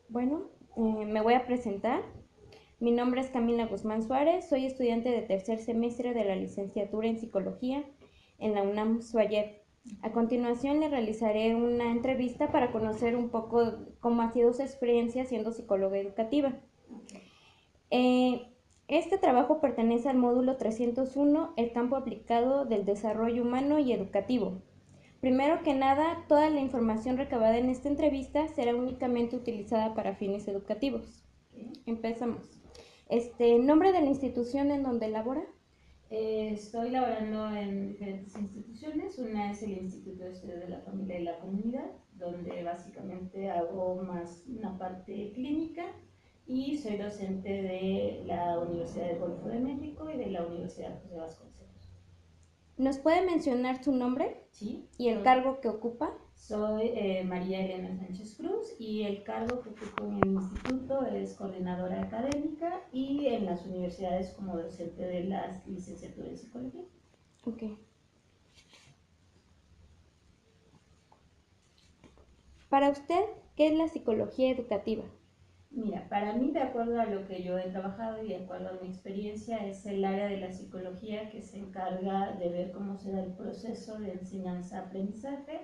Bueno, me voy a presentar. Mi nombre es Camila Guzmán Suárez, soy estudiante de tercer semestre de la licenciatura en Psicología en la UNAM Suayep. A continuación le realizaré una entrevista para conocer un poco cómo ha sido su experiencia siendo psicóloga educativa. Eh, este trabajo pertenece al módulo 301, el campo aplicado del desarrollo humano y educativo. Primero que nada, toda la información recabada en esta entrevista será únicamente utilizada para fines educativos. Empezamos. ¿Nombre de la institución en donde labora? Estoy laborando en diferentes instituciones. Una es el Instituto de Estudios de la Familia y la Comunidad, donde básicamente hago más una parte clínica, y soy docente de la Universidad del Golfo de México y de la Universidad José Vasconcelos. ¿Nos puede mencionar su nombre ¿Sí? y el cargo que ocupa? Soy María Elena Sánchez Cruz, y el cargo que ocupo en el instituto es coordinadora académica, y en las universidades como docente de las licenciaturas en psicología. Ok. Para usted, ¿qué es la psicología educativa? Mira, para mí, de acuerdo a lo que yo he trabajado y de acuerdo a mi experiencia, es el área de la psicología que se encarga de ver cómo se da el proceso de enseñanza-aprendizaje,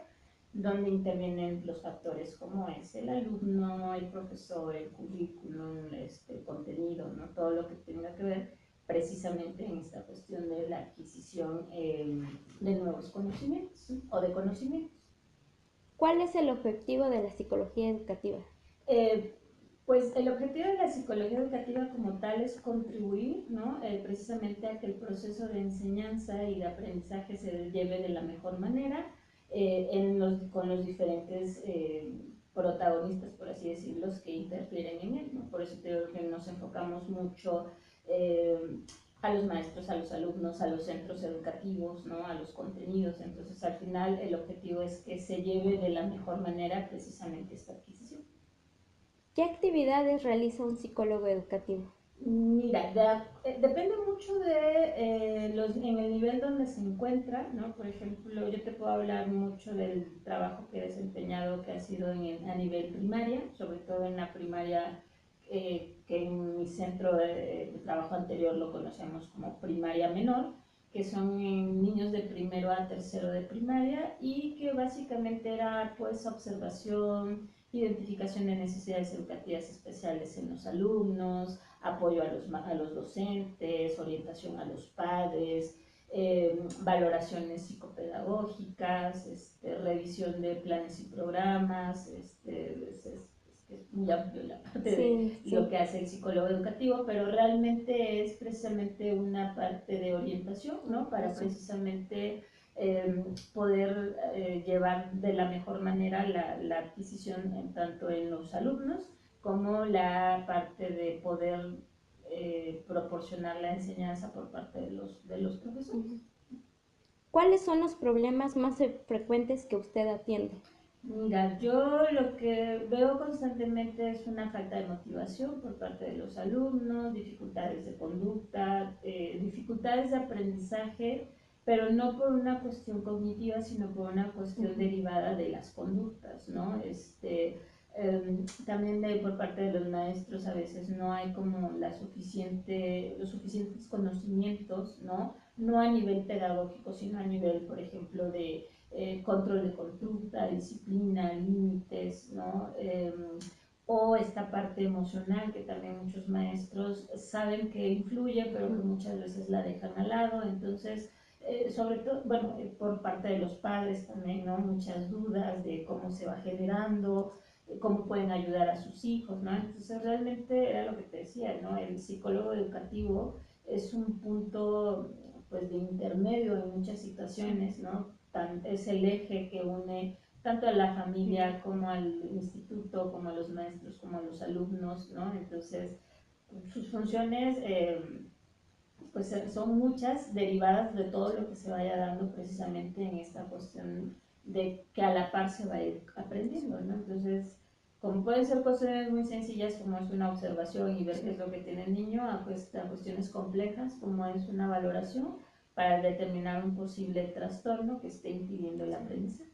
donde intervienen los factores como es el alumno, el profesor, el currículum, el contenido, ¿no? Todo lo que tenga que ver precisamente en esta cuestión de la adquisición de nuevos conocimientos, ¿sí? O de conocimientos. ¿Cuál es el objetivo de la psicología educativa? Eh, pues el objetivo de la psicología educativa como tal es contribuir, ¿no? Precisamente a que el proceso de enseñanza y de aprendizaje se lleve de la mejor manera, con los diferentes protagonistas, por así decirlo, que interfieren en él, ¿no? Por eso te digo que nos enfocamos mucho eh, a los maestros, a los alumnos, a los centros educativos, ¿no? A los contenidos. Entonces, al final, el objetivo es que se lleve de la mejor manera precisamente esta adquisición. ¿Qué actividades realiza un psicólogo educativo? Mira, depende mucho de en el nivel donde se encuentra, ¿no? Por ejemplo, yo te puedo hablar mucho del trabajo que he desempeñado, que ha sido a nivel primaria, sobre todo en la primaria, que en mi centro de trabajo anterior lo conocíamos como primaria menor, que son niños de primero a tercero de primaria, y que básicamente era pues observación, identificación de necesidades educativas especiales en los alumnos, apoyo a los docentes, orientación a los padres, valoraciones psicopedagógicas, revisión de planes y programas, es muy amplio la parte de Sí, lo sí. que hace el psicólogo educativo, pero realmente es precisamente una parte de orientación, ¿no? Para precisamente poder llevar de la mejor manera la adquisición tanto en los alumnos como la parte de poder proporcionar la enseñanza por parte de los profesores. ¿Cuáles son los problemas más frecuentes que usted atiende? Mira, yo lo que veo constantemente es una falta de motivación por parte de los alumnos, dificultades de conducta, dificultades de aprendizaje, pero no por una cuestión cognitiva, sino por una cuestión derivada de las conductas, ¿no? También por parte de los maestros a veces no hay como los suficientes conocimientos, ¿no? No a nivel pedagógico, sino a nivel, por ejemplo, de control de conducta, disciplina, límites, ¿no? O esta parte emocional que también muchos maestros saben que influye, pero que muchas veces la dejan al lado. Entonces, sobre todo, bueno, por parte de los padres también, ¿no? Muchas dudas de cómo se va generando, cómo pueden ayudar a sus hijos, ¿no? Entonces, realmente era lo que te decía, ¿no? El psicólogo educativo es un punto pues de intermedio en muchas situaciones, ¿no? Es el eje que une tanto a la familia como al instituto, como a los maestros, como a los alumnos, ¿no? Entonces, sus funciones pues son muchas, derivadas de todo lo que se vaya dando precisamente en esta cuestión de que a la par se va a ir aprendiendo, ¿no? Entonces, como pueden ser cuestiones muy sencillas como es una observación y ver qué es lo que tiene el niño, a cuestiones complejas como es una valoración para determinar un posible trastorno que esté impidiendo el aprendizaje.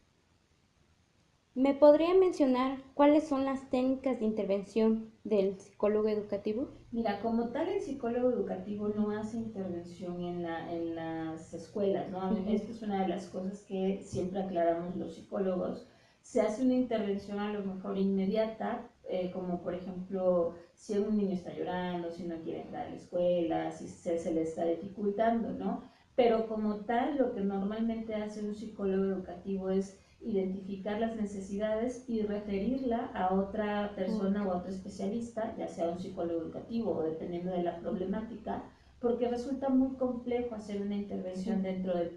¿Me podría mencionar cuáles son las técnicas de intervención del psicólogo educativo? Mira, como tal el psicólogo educativo no hace intervención en las escuelas, ¿no? Ujú. Esto es una de las cosas que siempre aclaramos los psicólogos. Se hace una intervención a lo mejor inmediata, como por ejemplo si un niño está llorando, si no quiere entrar a la escuela, si se le está dificultando, ¿no? Pero como tal, lo que normalmente hace un psicólogo educativo es identificar las necesidades y referirla a otra persona o a Ok. otro especialista, ya sea un psicólogo educativo o dependiendo de la problemática, porque resulta muy complejo hacer una intervención Sí. dentro del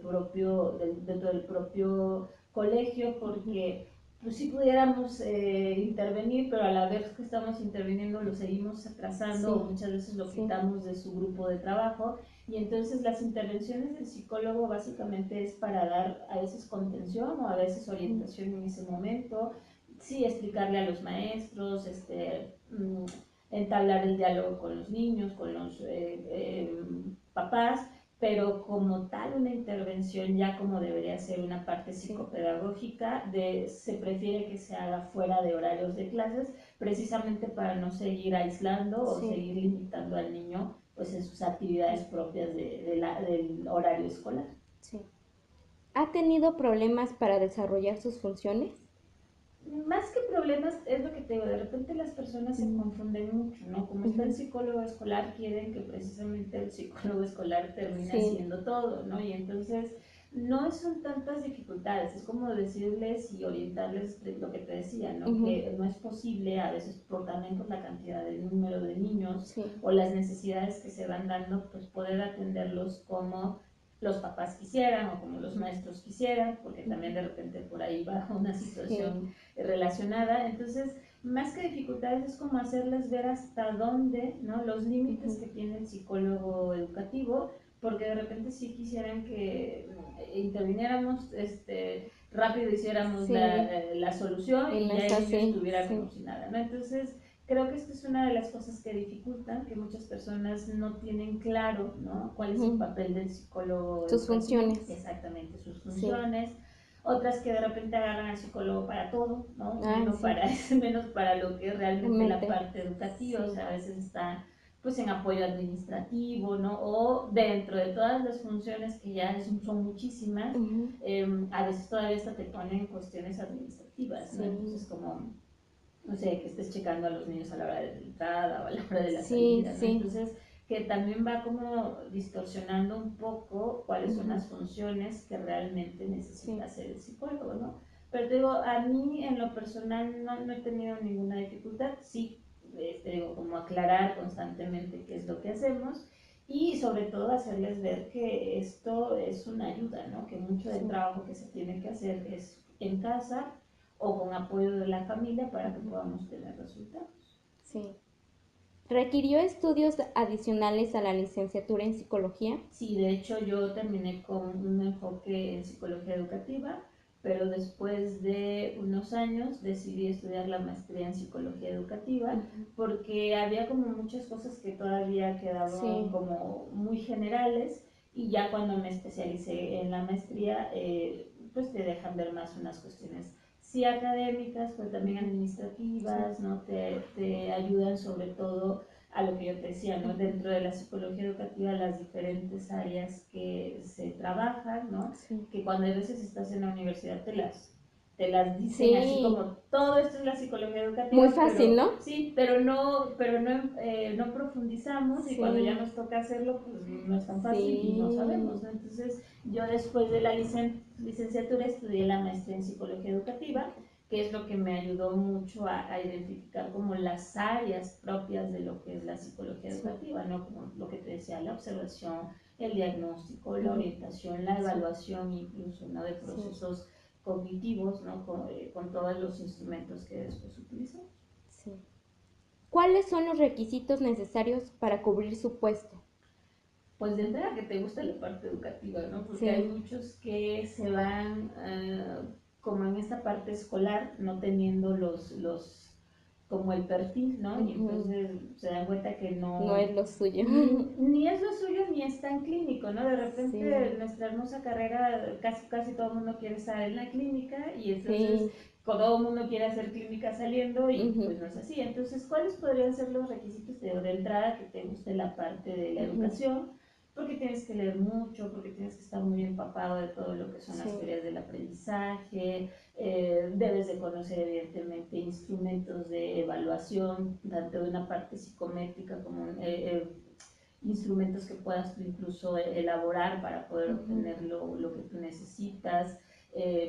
propio colegio, Ujú. porque pues sí pudiéramos intervenir, pero a la vez que estamos interviniendo lo seguimos atrasando o Sí, muchas veces lo sí. quitamos de su grupo de trabajo y entonces las intervenciones del psicólogo básicamente es para dar a veces contención o a veces Ujú. orientación en ese momento, sí explicarle a los maestros, entablar el diálogo con los niños, con los papás, pero como tal una intervención ya como debería ser una parte Sí. psicopedagógica, se prefiere que se haga fuera de horarios de clases, precisamente para no seguir aislando o Sí. seguir limitando al niño pues en sus actividades propias del horario escolar. Sí. ¿Ha tenido problemas para desarrollar sus funciones? Más que problemas, es lo que te digo, de repente las personas se Mm. confunden mucho, ¿no? Como está el Ujú. psicólogo escolar, quieren que precisamente el psicólogo escolar termine Sí. haciendo todo, ¿no? Y entonces no son tantas dificultades, es como decirles y orientarles de lo que te decía, ¿no? Ujú. Que no es posible, a veces también por la cantidad de número de niños Sí. o las necesidades que se van dando, pues poder atenderlos como los papás quisieran o como los maestros quisieran, porque también Ujú. de repente por ahí va una Sí. situación relacionada. Entonces, más que dificultades es como hacerles ver hasta dónde, ¿no? Los límites Ujú. que tiene el psicólogo educativo, porque de repente sí quisieran que interviniéramos, rápido hiciéramos Sí. la solución Y y no ya es el niño así. estuviera como Sí. si nada, ¿no? Entonces, creo que esto es una de las cosas que dificultan, que muchas personas no tienen claro, ¿no? Cuál es el Ujú. papel del psicólogo Sus educativo, funciones. exactamente sus Sí. funciones, otras que de repente agarran al psicólogo para todo, ¿no? Ah, sí. Menos para lo que es realmente la Realmente. parte educativa, o Sí. sea, a veces está pues en apoyo administrativo, ¿no? O dentro de todas las funciones que ya son muchísimas, Ujú. a veces todavía hasta te ponen cuestiones administrativas, ¿no? Sí. Entonces como, no sé, que estés checando a los niños a la hora de la entrada o a la hora de la Sí, salida, ¿no? sí. Entonces, que también va como distorsionando un poco cuáles son Ujú. las funciones que realmente necesita Sí. hacer el psicólogo, ¿no? Pero te digo, a mí en lo personal no he tenido ninguna dificultad, sí, te digo, como aclarar constantemente qué es lo que hacemos y sobre todo hacerles ver que esto es una ayuda, ¿no? Que mucho del Sí. trabajo que se tiene que hacer es en casa o con apoyo de la familia para que Ujú. podamos tener resultados. Sí. ¿Requirió estudios adicionales a la licenciatura en psicología? Sí, de hecho yo terminé con un enfoque en psicología educativa, pero después de unos años decidí estudiar la maestría en psicología educativa Ujú. porque había como muchas cosas que todavía quedaban Sí. como muy generales y ya cuando me especialicé en la maestría, pues te dejan ver más unas cuestiones sí académicas, pero también Ujú. Sí. administrativas, ¿no? Te ayudan sobre todo a lo que yo te decía, ¿no? Ujú. Dentro de la psicología educativa, las diferentes áreas que se trabajan, ¿no? Sí. Que cuando a veces estás en la universidad te las dicen así Sí. como todo esto es la psicología Muy educativa, fácil, pero ¿no? sí, pero no profundizamos y cuando ya Sí. nos toca hacerlo, pues no es tan fácil y no sabemos, Sí. ¿no? Entonces, yo después de la licenciatura estudié la maestría en psicología educativa, Ok. que es lo que me ayudó mucho a identificar como las áreas propias de lo que es la psicología Sí. educativa, ¿no? Como lo que te decía, la observación, el diagnóstico, la Ujú. orientación, la Sí. evaluación incluso, ¿no? De Sí. procesos cognitivos, ¿no? Con todos los instrumentos que después utilizamos. Sí. ¿Cuáles son los requisitos necesarios para cubrir su puesto? Pues de entrada que te guste la parte educativa, ¿no? Porque hay Sí. muchos que se van como en esta parte escolar, no teniendo como el perfil, ¿no? Y Ujú. entonces se dan cuenta que No no, es lo suyo. ni es lo suyo ni es tan clínico, ¿no? De repente Sí. nuestra hermosa carrera, casi todo el mundo quiere estar en la clínica y entonces Sí. todo el mundo quiere hacer clínica saliendo y Ujú. pues no es así. Entonces, ¿cuáles podrían ser los requisitos de entrada que te guste la parte de la Ujú. educación? Porque tienes que leer mucho, porque tienes que estar muy empapado de todo lo que son las Sí. teorías del aprendizaje, debes de conocer evidentemente instrumentos de evaluación, tanto de una parte psicométrica como instrumentos que puedas tú incluso elaborar para poder Ujú. obtener lo que tú necesitas.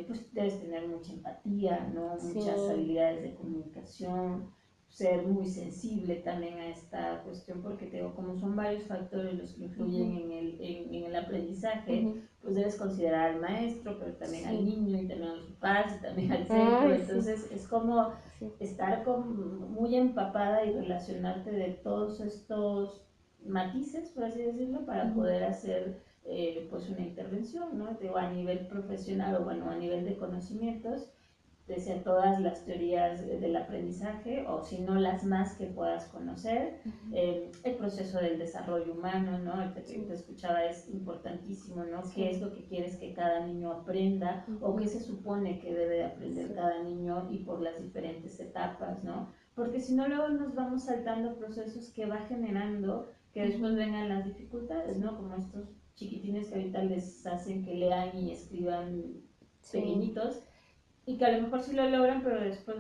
Pues debes tener mucha empatía, ¿no? Sí. Muchas habilidades de comunicación, ser muy sensible también a esta cuestión, porque te digo, como son varios factores los que influyen Ujú. en el aprendizaje, Ujú. pues debes considerar al maestro, pero también al Sí. niño y también a los papás y también al centro. Ay, sí. Entonces es como Sí. estar muy empapada y relacionarte de todos estos matices, por así decirlo, para Ujú. poder hacer pues una intervención, ¿no? Digo, a nivel profesional o bueno, a nivel de conocimientos, desde todas las teorías del aprendizaje o si no las más que puedas conocer, Ujú. el proceso del desarrollo humano, ¿no? El que Sí. te escuchaba es importantísimo, ¿no? ¿Qué es Sí. lo que quieres que cada niño aprenda o qué Ujú. se supone que debe de aprender Sí. cada niño y por las diferentes etapas, ¿no? Porque si no luego nos vamos saltando procesos que va generando que después Ujú. vengan las dificultades, ¿no? Como estos chiquitines que ahorita les hacen que lean y escriban Sí. pequeñitos y que a lo mejor sí lo logran, pero después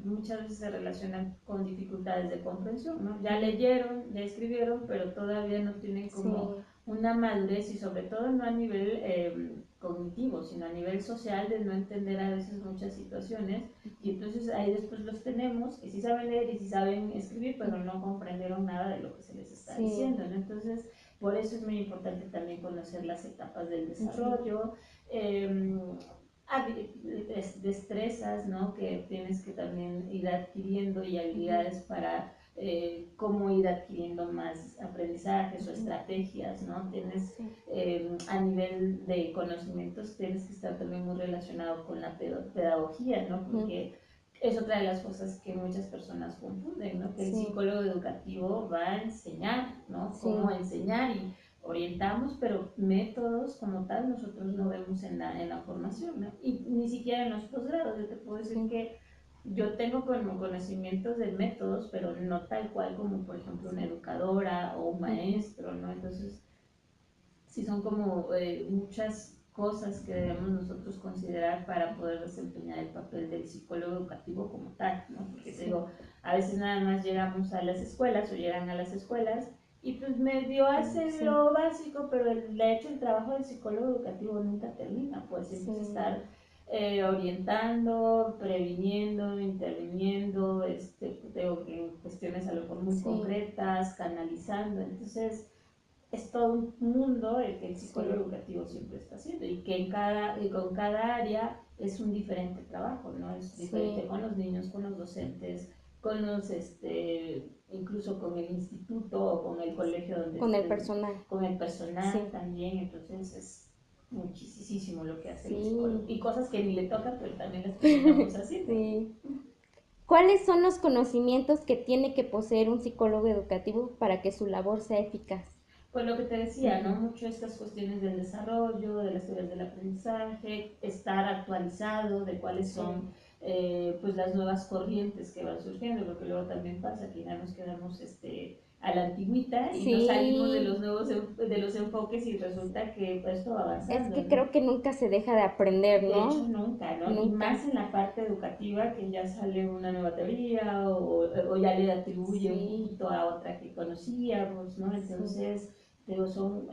muchas veces se relacionan con dificultades de comprensión, ¿no? Ya Ujú. leyeron, ya escribieron, pero todavía no tienen como Sí. una madurez y sobre todo no a nivel cognitivo, sino a nivel social de no entender a veces muchas situaciones y entonces ahí después los tenemos que sí saben leer y sí saben escribir, pero no comprendieron nada de lo que se les está Sí. diciendo, ¿no? Entonces, por eso es muy importante también conocer las etapas del Ujú. desarrollo, destrezas, ¿no? Que tienes que también ir adquiriendo y Ujú. habilidades para cómo ir adquiriendo más aprendizajes o Ujú. estrategias, ¿no? Tienes Sí. a nivel de conocimientos, tienes que estar también muy relacionado con la pedagogía, ¿no? Ujú. Porque es otra de las cosas que muchas personas confunden, ¿no? Que el Sí. psicólogo educativo va a enseñar, ¿no? Cómo Sí. enseñar y orientamos, pero métodos como tal nosotros no vemos en la formación, ¿no? Y ni siquiera en los posgrados. Yo te puedo decir Sí. que yo tengo como conocimientos de métodos, pero no tal cual como por ejemplo una Sí. educadora o un Ujú. maestro, ¿no? Entonces, sí son como muchas cosas que debemos nosotros considerar para poder desempeñar el papel del psicólogo educativo como tal, ¿no? Porque te Sí. digo, a veces nada más llegamos a las escuelas o llegan a las escuelas y pues medio hacen Sí. lo básico, pero de hecho el trabajo del psicólogo educativo nunca termina, pues siempre es Sí. estar orientando, previniendo, interviniendo, digo, en cuestiones a lo mejor muy Sí. concretas, canalizando, entonces es todo un mundo el que el psicólogo Sí. educativo siempre está haciendo y que con cada área es un diferente trabajo, ¿no? Es diferente Sí. con los niños, con los docentes, con los, incluso con el instituto o con el colegio donde Con el estén, personal. con el personal Sí. también, entonces es muchísimo lo que hace el psicólogo Sí. y cosas que ni le tocan, pero también las terminamos haciendo. Sí. ¿Cuáles son los conocimientos que tiene que poseer un psicólogo educativo para que su labor sea eficaz? Pues lo que te decía, ¿no? Ujú. Mucho estas cuestiones del desarrollo, de las teorías del aprendizaje, estar actualizado de cuáles Sí. son pues las nuevas corrientes que van surgiendo, porque luego también pasa que ya nos quedamos a la antigüita y no salimos de Sí. los nuevos de los enfoques y resulta que pues, esto va Es avanzando, que ¿no? creo que nunca se deja de aprender, De hecho, ¿no? nunca, ¿no? Y Nunca. más en la parte educativa, que ya sale una nueva teoría o ya le atribuye un Sí. poquito a otra que conocíamos, ¿no? Sí. Entonces, digo,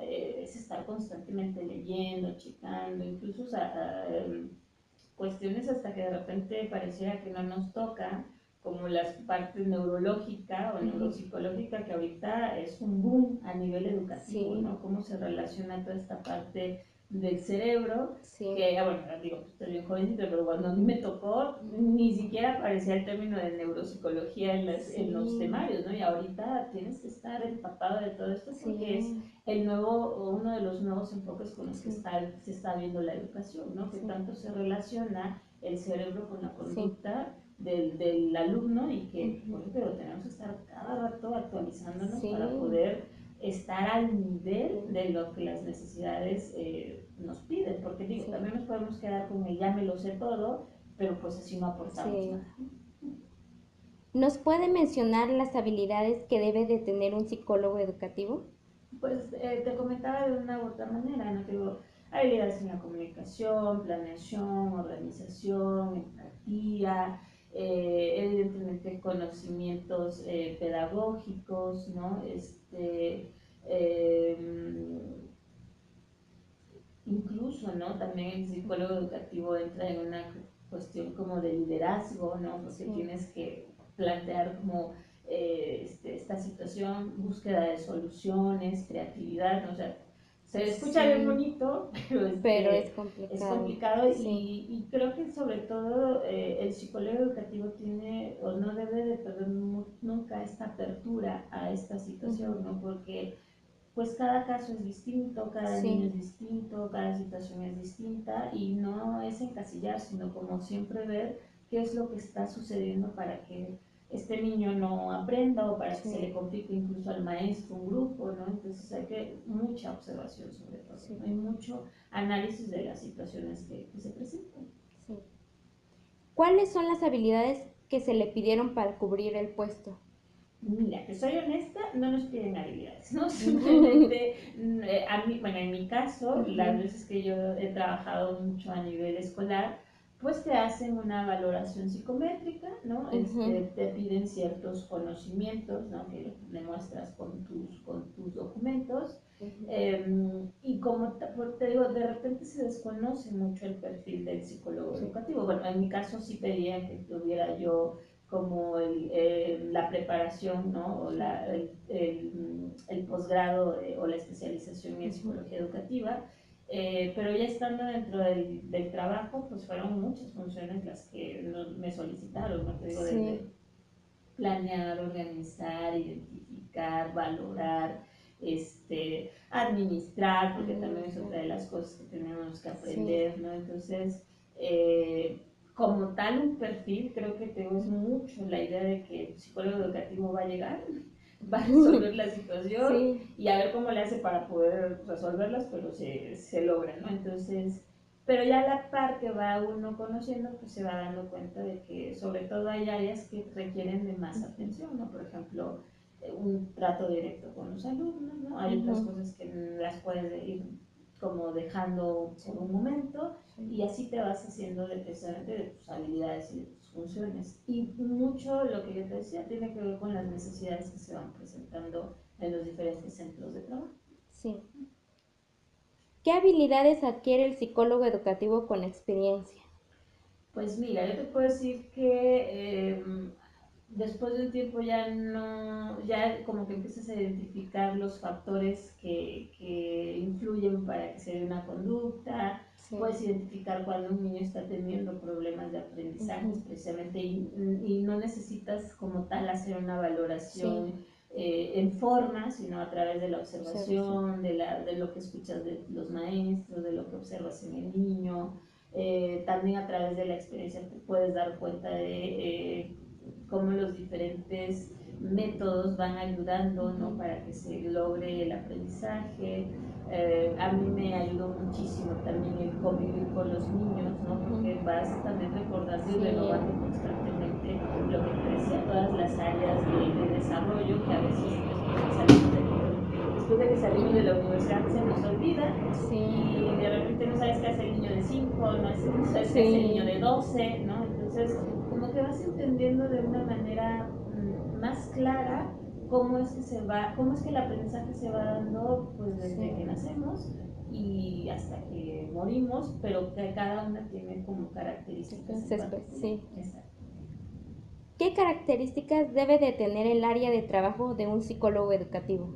es estar constantemente leyendo, checando, incluso o sea, cuestiones hasta que de repente pareciera que no nos toca, como las partes neurológica o Ujú. neuropsicológica, que ahorita es un boom a nivel educativo, Sí. ¿no? Cómo se relaciona toda esta parte del cerebro, Sí. que, bueno, digo, estoy bien jovencito, pero cuando a mí me tocó, ni siquiera aparecía el término de neuropsicología en los Sí. temarios, ¿no? Y ahorita tienes que estar empapado de todo esto porque es Sí. uno de los nuevos enfoques con los que Sí. se está viendo la educación, ¿no? Que Sí. tanto se relaciona el cerebro con la Sí. conducta del alumno y que, Ujú. por ejemplo, tenemos que estar cada rato actualizándonos para Sí. poder estar al nivel Sí. de lo que las necesidades nos piden, porque digo, Sí. también nos podemos quedar con el ya me lo sé todo pero pues así no aportamos Sí. nada. ¿Nos puede mencionar las habilidades que debe de tener un psicólogo educativo? Pues te comentaba de una u otra manera, ¿no? Te digo, habilidades en la comunicación, planeación, organización, empatía, evidentemente conocimientos pedagógicos, ¿no? Eh, Incluso, ¿no? También el psicólogo educativo entra en una cuestión como de liderazgo, ¿no? Porque Sí. tienes que plantear como esta situación, búsqueda de soluciones, creatividad, ¿no? O sea, se escucha bien Sí, bonito, pero pero es es complicado. complicado Sí. y creo que sobre todo el psicólogo educativo tiene o no debe de perder nunca esta apertura a esta situación, ¿no? Porque pues cada caso es distinto, cada niño Sí, es distinto, cada situación es distinta y no es encasillar, sino como siempre ver qué es lo que está sucediendo para que este niño no aprenda o para que se le sí, complique incluso al maestro, un grupo, ¿no? Entonces hay que mucha observación sobre todo, sí, ¿no? Hay mucho análisis de las situaciones que se presentan. sí. ¿Cuáles son las habilidades que se le pidieron para cubrir el puesto? Mira, que soy honesta, no nos piden habilidades, ¿no? Simplemente, a mí, bueno, en mi caso, las Ujú, veces que yo he trabajado mucho a nivel escolar, pues te hacen una valoración psicométrica, ¿no? ujú, Te piden ciertos conocimientos, ¿no? Que demuestras con tus documentos. ujú. Y como te digo, de repente se desconoce mucho el perfil del psicólogo Sí, educativo. Bueno, en mi caso sí pedía que tuviera yo como la preparación, ¿no? O sí, el posgrado o la especialización en ujú, psicología educativa, pero ya estando dentro del trabajo, pues fueron muchas funciones las que me solicitaron, ¿no? Te digo, sí, desde planear, organizar, identificar, valorar, administrar, porque también es sí, otra de las cosas que tenemos que sí, aprender, ¿no? Entonces, eh, como tal un perfil, creo que tengo es mucho la idea de que el psicólogo educativo va a llegar, va a resolver la situación sí, y a ver cómo le hace para poder resolverlas, pero se logra, ¿no? Entonces, pero ya la par que va uno conociendo, pues se va dando cuenta de que sobre todo hay áreas que requieren de más ujú, atención, ¿no? Por ejemplo, un trato directo con los alumnos, ¿no? Hay otras ujú, cosas que las puedes ir como dejando sí, por un momento sí, y así te vas haciendo precisamente de tus habilidades y de tus funciones. Y mucho lo que yo te decía tiene que ver con las necesidades que se van presentando en los diferentes centros de trabajo. sí. ¿Qué habilidades adquiere el psicólogo educativo con experiencia? Pues mira, yo te puedo decir que después de un tiempo ya no, ya como que empiezas a identificar los factores que influyen para que se dé una conducta, Sí, puedes identificar cuando un niño está teniendo problemas de aprendizaje ujú, precisamente y no necesitas como tal hacer una sí, valoración en forma, sino a través de la observación. observación, de lo que escuchas de los maestros, de lo que observas en el niño. También a través de la experiencia te puedes dar cuenta de cómo los diferentes métodos van ayudando, ¿no? Ujú, Para que se logre el aprendizaje. A mí me ayudó muchísimo también el convivir con los niños, ¿no? ujú. Porque vas también recordando y Sí, renovando constantemente lo que te decía, todas las áreas de desarrollo que a veces después de que salimos de la ujú, universidad se nos olvida sí, y de repente no sabes qué hace el niño de 5, no sabes qué hace el niño sí, de 12, ¿no? Entonces, sí, como que vas entendiendo de una manera más clara cómo es que cómo es que el aprendizaje se va dando pues desde sí. que nacemos y hasta que morimos, pero que cada una tiene como características en Césped, particular. sí. Exacto. ¿Qué características debe de tener el área de trabajo de un psicólogo educativo?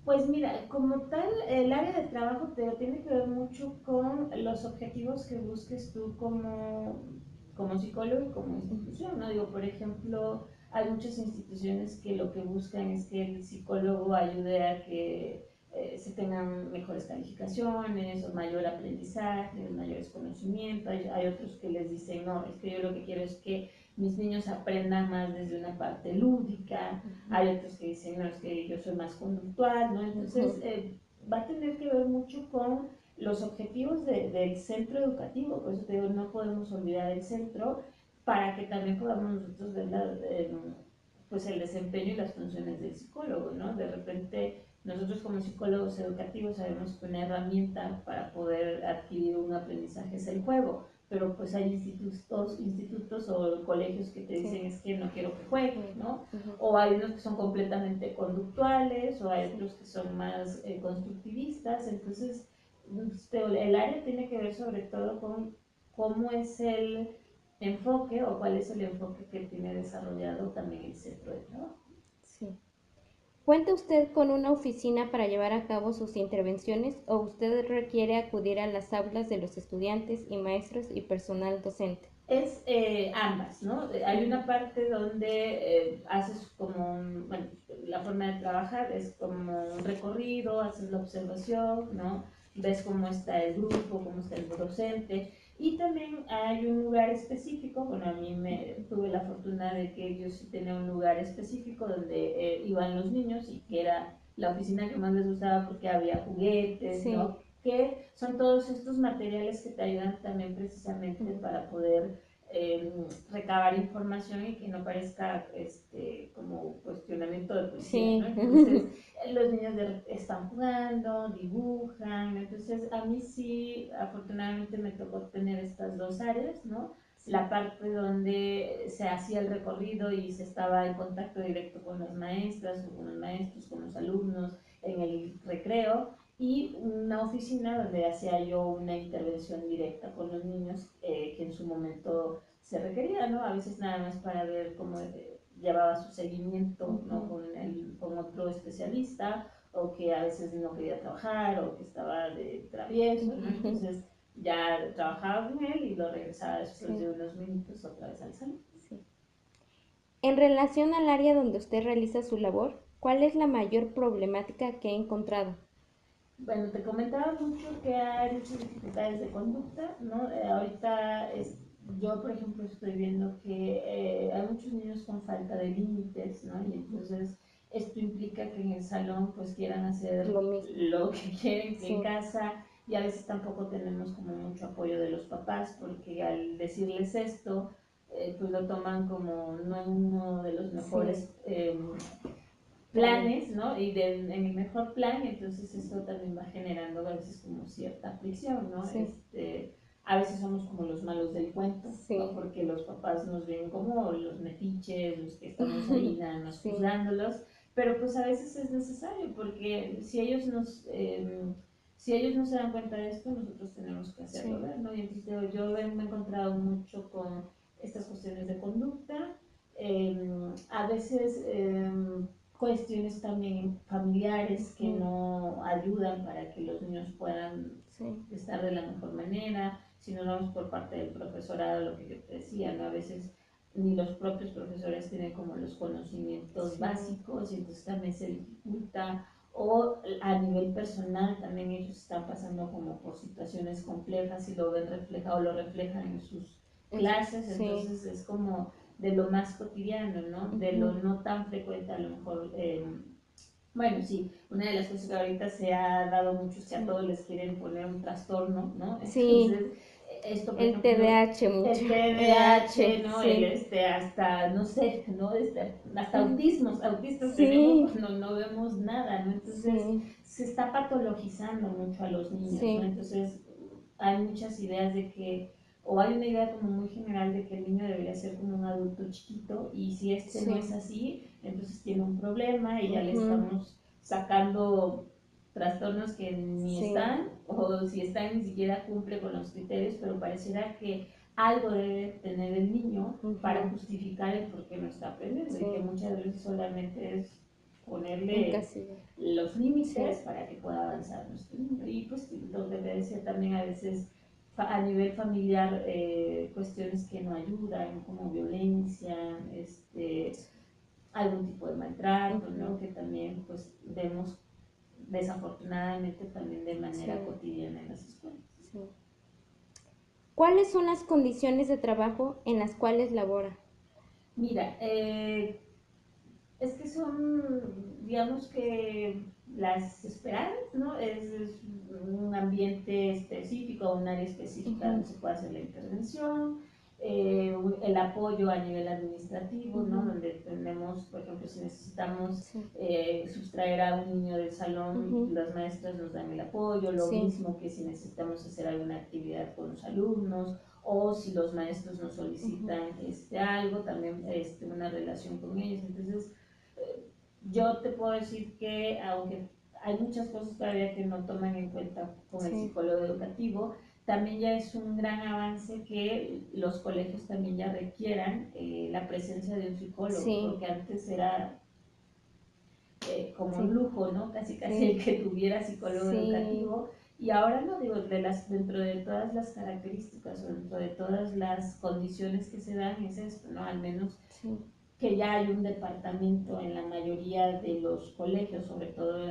Pues mira, como tal, el área de trabajo te tiene que ver mucho con los objetivos que busques tú como psicólogo y como institución, ¿no? Digo, por ejemplo, hay muchas instituciones que lo que buscan es que el psicólogo ayude a que se tengan mejores calificaciones, o mayor aprendizaje, mayores conocimientos. Hay otros que les dicen, no, es que yo lo que quiero es que mis niños aprendan más desde una parte lúdica. Ujú, Hay otros que dicen, no, es que yo soy más conductual, ¿no? Entonces, ujú, va a tener que ver mucho con los objetivos del centro educativo, por eso te digo, no podemos olvidar el centro para que también podamos nosotros ver pues el desempeño y las funciones del psicólogo, ¿no? De repente nosotros como psicólogos educativos sabemos que una herramienta para poder adquirir un aprendizaje es el juego, pero pues hay institutos o colegios que te dicen es que no quiero que juegue, ¿no? O hay unos que son completamente conductuales, o hay otros que son más constructivistas, entonces el área tiene que ver sobre todo con cómo es el enfoque o cuál es el enfoque que tiene desarrollado también el centro de trabajo. Sí. ¿Cuenta usted con una oficina para llevar a cabo sus intervenciones o usted requiere acudir a las aulas de los estudiantes y maestros y personal docente? Es ambas, ¿no? Hay una parte donde haces como, bueno, la forma de trabajar es como un recorrido, haces la observación, ¿no? Ves cómo está el grupo, cómo está el docente. Y también hay un lugar específico, bueno, a mí tuve la fortuna de que yo sí tenía un lugar específico donde iban los niños y que era la oficina que más les gustaba porque había juguetes, sí, ¿no? Que son todos estos materiales que te ayudan también precisamente para poder recabar información y que no parezca como cuestionamiento de policía, sí, ¿no? Entonces los niños están jugando, dibujan, entonces a mí sí, afortunadamente me tocó tener estas dos áreas, ¿no? La parte donde se hacía el recorrido y se estaba en contacto directo con las maestras o con los maestros, con los alumnos en el recreo, y una oficina donde hacía yo una intervención directa con los niños que en su momento se requería, ¿no? A veces nada más para ver cómo llevaba su seguimiento, ¿no? Con otro especialista, o que a veces no quería trabajar, o que estaba de travieso, ¿no? Entonces ya trabajaba con él y lo regresaba después de unos minutos otra vez al salón. Sí. En relación al área donde usted realiza su labor, ¿cuál es la mayor problemática que ha encontrado? Bueno, te comentaba mucho que hay muchas dificultades de conducta, ¿no? Ahorita yo, por ejemplo, estoy viendo que hay muchos niños con falta de límites, ¿no? Y entonces esto implica que en el salón pues quieran hacer lo que quieren que en casa, y a veces tampoco tenemos como mucho apoyo de los papás porque al decirles esto, pues lo toman como no en uno de los mejores planes, ¿no? Y en el mejor plan, entonces eso también va generando a veces como cierta fricción, ¿no? Sí. A veces somos como los malos del cuento, sí, ¿no? Porque los papás nos ven como los metiches, los que estamos ahí nada más sí, juzgándolos, pero pues a veces es necesario porque si ellos no se dan cuenta de esto, nosotros tenemos que hacerlo sí, ver, ¿no? Y entonces yo me he encontrado mucho con estas cuestiones de conducta, a veces cuestiones también familiares que no ayudan para que los niños puedan sí, estar de la mejor manera. Si no vamos por parte del profesorado, lo que yo te decía, ¿no? A veces ni los propios profesores tienen como los conocimientos sí, básicos, y entonces también se dificulta, o a nivel personal también ellos están pasando como por situaciones complejas y lo ven reflejado, o lo reflejan en sus clases, sí, entonces es como de lo más cotidiano, ¿no? De lo no tan frecuente, a lo mejor. Bueno, sí, una de las cosas que ahorita se ha dado mucho es que a todos les quieren poner un trastorno, ¿no? Entonces, sí, esto, por ejemplo, TDAH mucho. El TDAH, ¿no? Sí. Hasta, no sé, ¿no? Hasta autistas sí, tenemos cuando no vemos nada, ¿no? Entonces, sí, se está patologizando mucho a los niños, sí, ¿no? Entonces, hay muchas ideas de que, o hay una idea como muy general de que el niño debería ser como un adulto chiquito, y si sí, no es así, entonces tiene un problema y ya le estamos sacando trastornos que ni sí, están, o si están ni siquiera cumple con los criterios, pero pareciera que algo debe tener el niño para justificar el por qué no está aprendiendo, sí, y que muchas veces solamente es ponerle los límites sí, para que pueda avanzar nuestro niño. Y pues lo que te decía también, a veces a nivel familiar, cuestiones que no ayudan, como violencia, algún tipo de maltrato, ¿no? Que también pues vemos desafortunadamente también de manera sí, cotidiana en las escuelas. Sí. ¿Cuáles son las condiciones de trabajo en las cuales labora? Mira, es que son, digamos que las esperadas, ¿no? Es un ambiente específico, un área específica donde se puede hacer la intervención, el apoyo a nivel administrativo, ¿no? Donde tenemos, por ejemplo, si necesitamos sustraer a un niño del salón, las maestras nos dan el apoyo, lo mismo que si necesitamos hacer alguna actividad con los alumnos, o si los maestros nos solicitan algo, también una relación con ellos. Entonces, yo te puedo decir que aunque hay muchas cosas todavía que no toman en cuenta con el psicólogo educativo, también ya es un gran avance que los colegios también ya requieran la presencia de un psicólogo, porque antes era como un lujo, ¿no? Casi el que tuviera psicólogo educativo, y ahora no digo, dentro de todas las características o dentro de todas las condiciones que se dan es esto, ¿no? Al menos que ya hay un departamento en la mayoría de los colegios, sobre todo,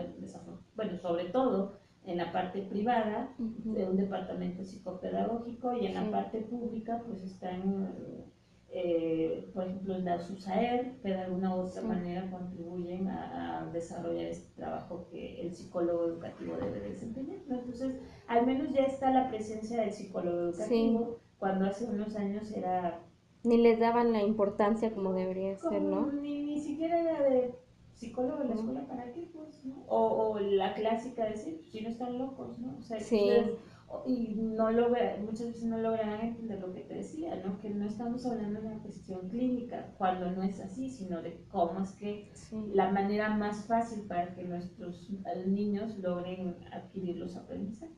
bueno, sobre todo en la parte privada, de un departamento psicopedagógico, y en la parte pública pues están, por ejemplo, la SUSAER, que de alguna u otra manera contribuyen a desarrollar este trabajo que el psicólogo educativo debe desempeñar, ¿no? Entonces, al menos ya está la presencia del psicólogo educativo, cuando hace unos años era ni les daban la importancia como debería ser, ¿no? Ni siquiera era de psicólogo en la escuela, ¿para qué? Pues, ¿no? O la clásica de decir, pues, si no están locos, ¿no? O sea, entonces, y no muchas veces no logran entender lo que te decía, ¿no? Que no estamos hablando de una cuestión clínica, cuando no es así, sino de cómo es que la manera más fácil para que nuestros niños logren adquirir los aprendizajes.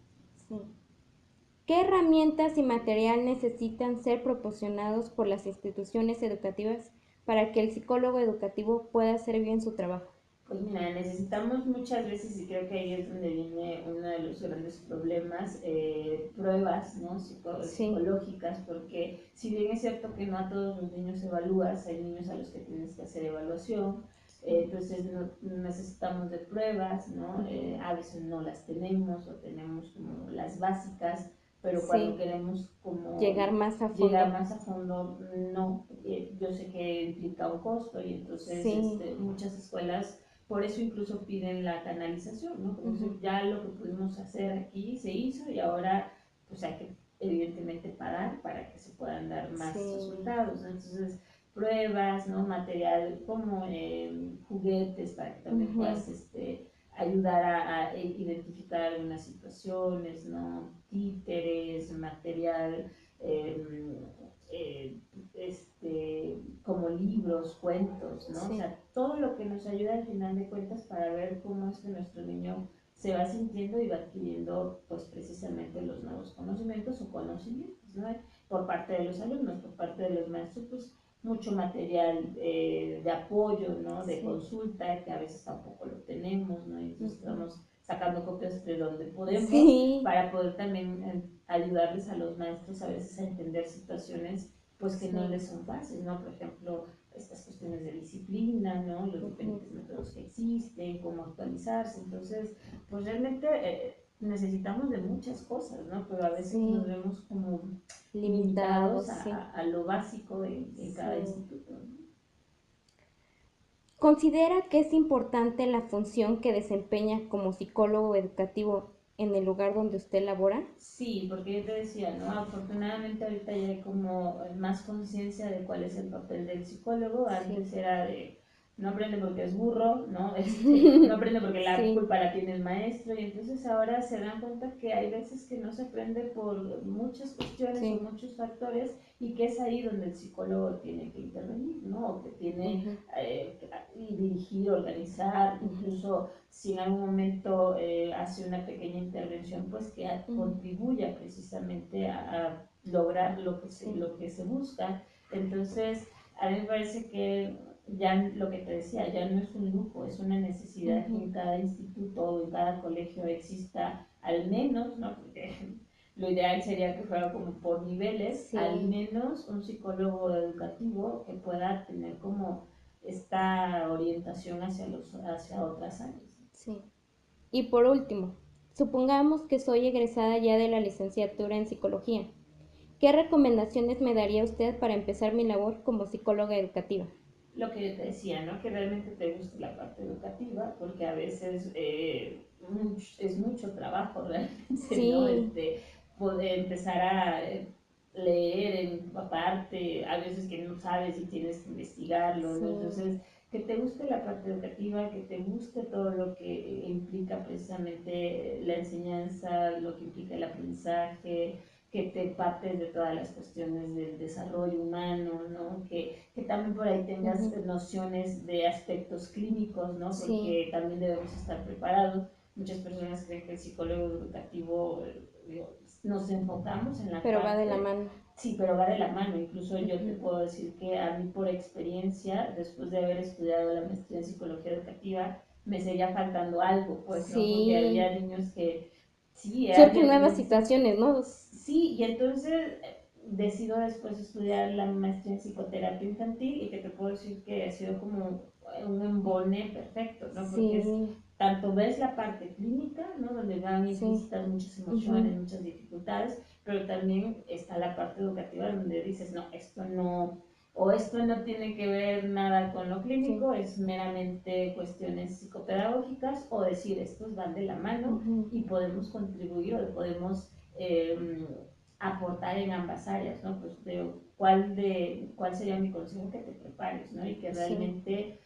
¿Qué herramientas y material necesitan ser proporcionados por las instituciones educativas para que el psicólogo educativo pueda hacer bien su trabajo? Pues mira, necesitamos muchas veces, y creo que ahí es donde viene uno de los grandes problemas, pruebas, ¿no? Psicológicas, porque si bien es cierto que no a todos los niños evalúas, hay niños a los que tienes que hacer evaluación, entonces necesitamos de pruebas, ¿no? A veces no las tenemos o tenemos como las básicas, pero cuando queremos como llegar más a fondo, no, yo sé que implica un costo, y entonces muchas escuelas por eso incluso piden la canalización, ¿no? Como ya lo que pudimos hacer aquí se hizo, y ahora pues hay que evidentemente pagar para que se puedan dar más resultados, ¿no? Entonces, pruebas, ¿no? Material como juguetes para que también puedas ayudar a identificar algunas situaciones, ¿no? Títeres, material, como libros, cuentos, ¿no? O sea, todo lo que nos ayuda al final de cuentas para ver cómo es que nuestro niño se va sintiendo y va adquiriendo, pues, precisamente los nuevos conocimientos o conocimientos, ¿no? Por parte de los alumnos, por parte de los maestros, pues, mucho material de apoyo, ¿no? De consulta, que a veces tampoco lo tenemos, ¿no? Y entonces estamos sacando copias de donde podemos para poder también ayudarles a los maestros a veces a entender situaciones pues que no les son fáciles, ¿no? Por ejemplo, estas cuestiones de disciplina, ¿no? Los diferentes métodos que existen, cómo actualizarse. Entonces, pues realmente necesitamos de muchas cosas, ¿no? Pero a veces nos vemos como limitados a lo básico en cada instituto, ¿no? ¿Considera que es importante la función que desempeña como psicólogo educativo en el lugar donde usted labora? Sí, porque yo te decía, ¿no? Afortunadamente ahorita ya hay como más conciencia de cuál es el papel del psicólogo. Antes era de no aprende porque es burro, ¿no? No aprende porque la culpa la tiene el maestro, y entonces ahora se dan cuenta que hay veces que no se aprende por muchas cuestiones o muchos factores, y que es ahí donde el psicólogo tiene que intervenir, ¿no? O que tiene dirigir, organizar, incluso si en algún momento hace una pequeña intervención, pues que contribuya precisamente a lograr lo que se busca. Entonces, a mí me parece que ya lo que te decía, ya no es un lujo, es una necesidad que en cada instituto o en cada colegio exista al menos, ¿no? Porque lo ideal sería que fuera como por niveles, al menos un psicólogo educativo que pueda tener como esta orientación hacia otras áreas. Sí. Y por último, supongamos que soy egresada ya de la licenciatura en psicología. ¿Qué recomendaciones me daría usted para empezar mi labor como psicóloga educativa? lo que yo te decía, ¿no? Que realmente te guste la parte educativa, porque a veces es mucho trabajo realmente, ¿no? Sí, Poder empezar a leer, empaparte, a veces que no sabes y tienes que investigarlo, ¿no? sí. Entonces, que te guste la parte educativa, que te guste todo lo que implica precisamente la enseñanza, lo que implica el aprendizaje, que te partes de todas las cuestiones del desarrollo humano, ¿no? Que también por ahí tengas Ujú. nociones de aspectos clínicos, ¿no? Sí, Porque también debemos estar preparados. Muchas personas creen que el psicólogo educativo, digo, nos enfocamos en la pero va de la parte, mano. sí, pero va de la mano. Incluso yo te Ujú. puedo decir que a mí por experiencia, después de haber estudiado la maestría en psicología educativa, me seguía faltando algo, pues, ¿no? Porque había Sí, niños que, sí, surgen había nuevas niños, situaciones, ¿no? sí, y entonces decido después estudiar la maestría en psicoterapia infantil y que te puedo decir que ha sido como un embone perfecto, ¿no? Porque es Sí, tanto ves la parte clínica, ¿no? Donde van sí. implícitas muchas emociones, Ujú. muchas dificultades, pero también está la parte educativa donde dices, no, esto no, o esto no tiene que ver nada con lo Sí. clínico, es meramente cuestiones psicopedagógicas, o decir, estos van de la mano Ujú. y podemos contribuir o podemos eh, aportar en ambas áreas, ¿no? Pues cuál sería mi consejo, que te prepares, ¿no? Y que Sí, realmente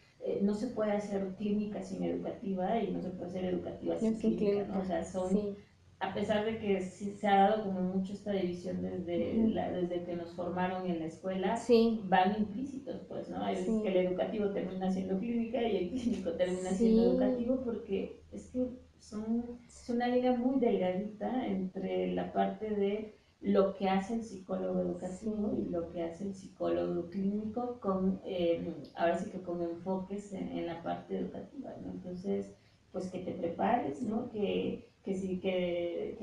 no se puede hacer clínica sin educativa y no se puede hacer educativa yo sin sin clínica, ¿no? O clínica. sea, son, Sí. a pesar de que sí se ha dado como mucho esta división Ujú. desde que nos formaron en la escuela, Sí, van implícitos, pues, ¿no? Hay veces que sí, el educativo termina siendo clínica y el clínico termina siendo sí, educativo, porque es que es una línea muy delgadita entre la parte de lo que hace el psicólogo educativo sí, y lo que hace el psicólogo clínico con, ahora sí que con enfoques en la parte educativa, ¿no? Entonces, pues que te prepares, ¿no? sí, Que sí, que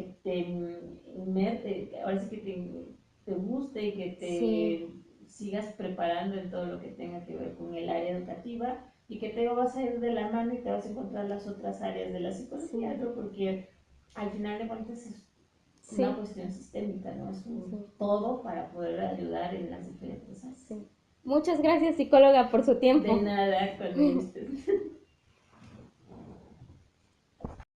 ahora sí que te guste y que sí, te sigas preparando en todo lo que tenga que ver con el área educativa, y que te vas a ir de la mano y te vas a encontrar las otras áreas de la psicología, sí, ¿no? Porque al final de cuentas es una sí, cuestión sistémica, ¿no? Es un sí, todo para poder ayudar en las diferentes áreas. sí. Muchas gracias, psicóloga, por su De tiempo. nada, cuando gustes.